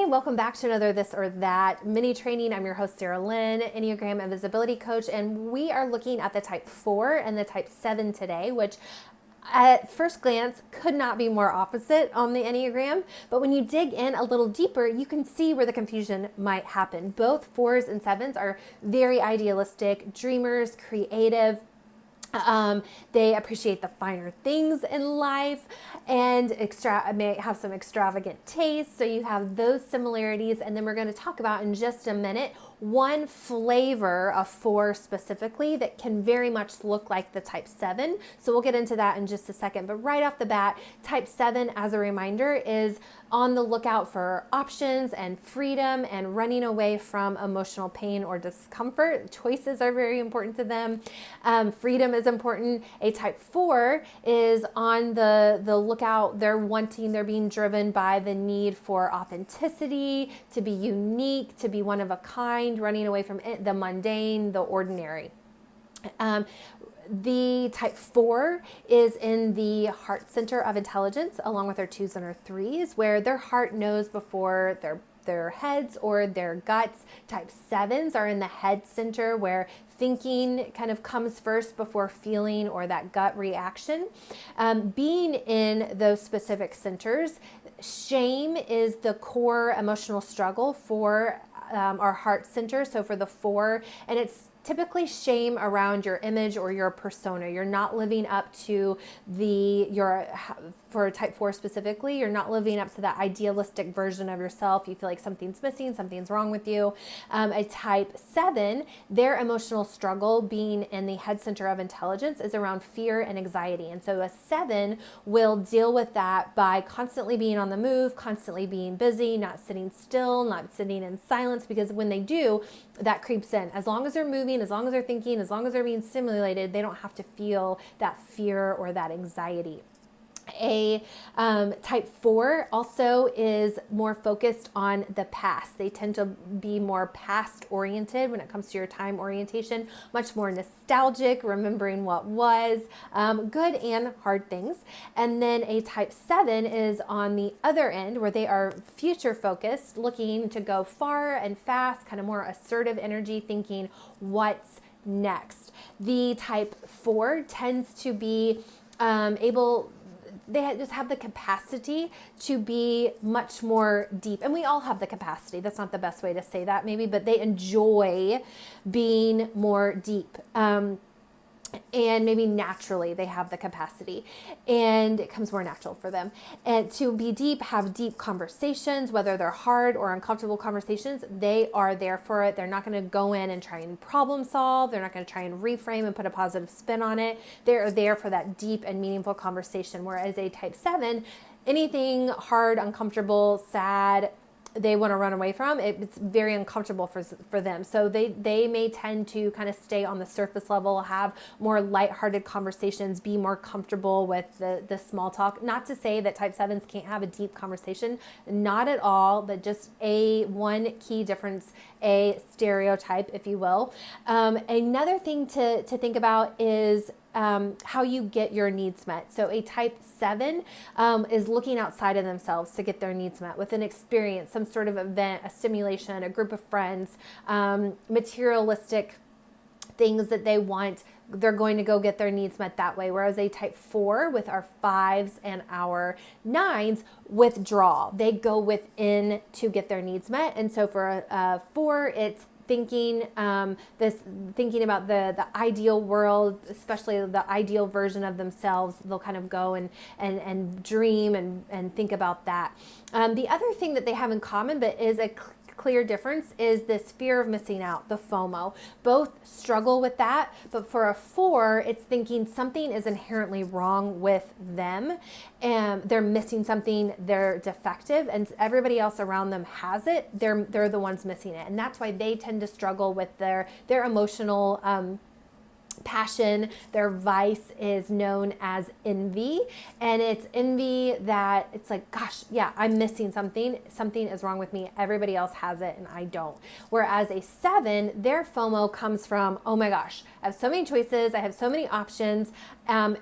welcome back to another This or That mini training. I'm your host, Sarah Lynn, Enneagram and Visibility Coach, and we are looking at the type 4 and the type 7 today, which at first glance could not be more opposite on the Enneagram, but when you dig in a little deeper, you can see where the confusion might happen. Both 4s and 7s are very idealistic, dreamers, creative. They appreciate the finer things in life and may have some extravagant tastes. So you have those similarities. And then we're going to talk about in just a minute one flavor of 4 specifically that can very much look like the type 7. So we'll get into that in just a second. But right off the bat, type 7, as a reminder, is on the lookout for options and freedom and running away from emotional pain or discomfort. Choices are very important to them. Freedom is important. A type 4 is on the lookout. They're being driven by the need for authenticity, to be unique, to be one of a kind, running away from the mundane, the ordinary. The type 4 is in the heart center of intelligence, along with their 2s and their 3s, where their heart knows before their heads or their guts. Type 7s are in the head center, where thinking kind of comes first before feeling or that gut reaction. Being in those specific centers, shame is the core emotional struggle for our heart center. So for the 4, and it's typically shame around your image or your persona. You're not living up to for type 4 specifically, you're not living up to that idealistic version of yourself. You feel like something's missing, something's wrong with you. A type 7, their emotional struggle being in the head center of intelligence is around fear and anxiety. And so a 7 will deal with that by constantly being on the move, constantly being busy, not sitting still, not sitting in silence, because when they do, that creeps in. As long as they're moving, as long as they're thinking, as long as they're being stimulated, they don't have to feel that fear or that anxiety. A type 4 also is more focused on the past. They tend to be more past oriented when it comes to your time orientation, much more nostalgic, remembering what was, good and hard things. And then a type 7 is on the other end, where they are future focused, looking to go far and fast, kind of more assertive energy, thinking what's next. The type 4 tends to be they just have the capacity to be much more deep. And we all have the capacity. That's not the best way to say that maybe, but they enjoy being more deep. And maybe naturally they have the capacity, and it comes more natural for them. And to be deep, have deep conversations, whether they're hard or uncomfortable conversations, they are there for it. They're not going to go in and try and problem solve. They're not going to try and reframe and put a positive spin on it. They're there for that deep and meaningful conversation. Whereas a type 7, anything hard, uncomfortable, sad, they want to run away from. It's very uncomfortable for them. So they may tend to kind of stay on the surface level, have more lighthearted conversations, be more comfortable with the small talk. Not to say that type 7s can't have a deep conversation, not at all, but just one key difference, a stereotype, if you will. Another thing to think about is how you get your needs met. So a type 7 is looking outside of themselves to get their needs met with an experience, some sort of event, a stimulation, a group of friends, materialistic things that they want. They're going to go get their needs met that way. Whereas a type 4 with our 5s and our 9s withdraw. They go within to get their needs met. And so for a 4, it's thinking about the ideal world, especially the ideal version of themselves. They'll kind of go and dream and think about that. The other thing that they have in common, but is a clear difference, is this fear of missing out, the FOMO. Both struggle with that, but for a 4, it's thinking something is inherently wrong with them, and they're missing something, they're defective, and everybody else around them has it. They're the ones missing it, and that's why they tend to struggle with their emotional passion. Their vice is known as envy, and it's envy that it's like, gosh, yeah, I'm missing something is wrong with me, everybody else has it and I don't. Whereas a 7, their FOMO comes from, oh my gosh, I have so many choices, I have so many options,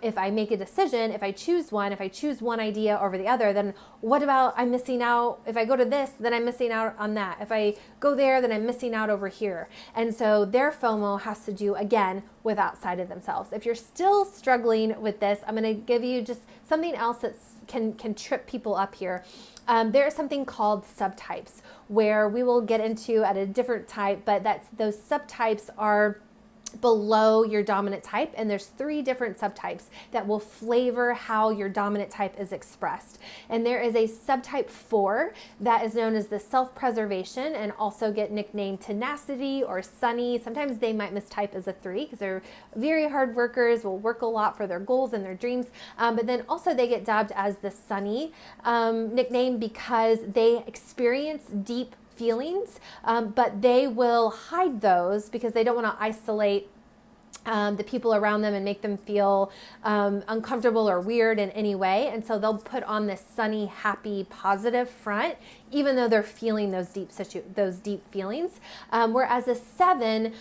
If I make a decision, if I choose one idea over the other, then what about I'm missing out? If I go to this, then I'm missing out on that. If I go there, then I'm missing out over here. And so their FOMO has to do, again, with outside of themselves. If you're still struggling with this, I'm going to give you just something else that can trip people up here. There is something called subtypes, where we will get into at a different type, but those subtypes are below your dominant type, and there's 3 different subtypes that will flavor how your dominant type is expressed. And there is a subtype 4 that is known as the self-preservation, and also get nicknamed tenacity or sunny. Sometimes they might mistype as a 3 because they're very hard workers, will work a lot for their goals and their dreams. But then also they get dubbed as the sunny nickname because they experience deep feelings, but they will hide those because they don't want to isolate the people around them and make them feel uncomfortable or weird in any way. And so they'll put on this sunny, happy, positive front, even though they're feeling those deep feelings. Whereas a 7,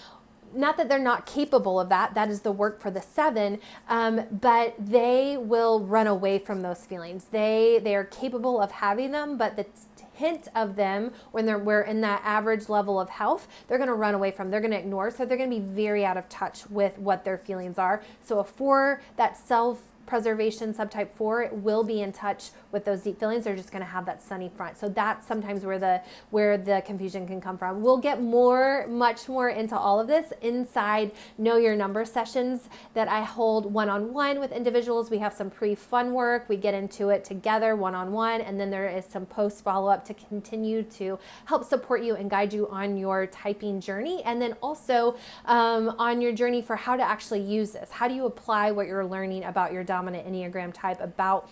not that they're not capable of that is the work for the 7, but they will run away from those feelings. They are capable of having them, but the hint of them when we're in that average level of health, they're going to run away from, they're going to ignore, so they're going to be very out of touch with what their feelings are. So a 4, that self-preservation subtype 4, it will be in touch with those deep feelings. They're just going to have that sunny front. So that's sometimes where the confusion can come from. We'll get much more into all of this inside Know Your Number sessions that I hold one-on-one with individuals. We have some pre-fun work. We get into it together one-on-one, and then there is some post follow-up to continue to help support you and guide you on your typing journey, and then also on your journey for how to actually use this. How do you apply what you're learning about your dominant Enneagram type, about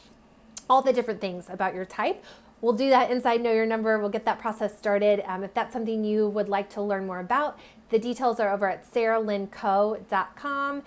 all the different things about your type? We'll do that inside Know Your Number. We'll get that process started. If that's something you would like to learn more about, the details are over at saralynco.com.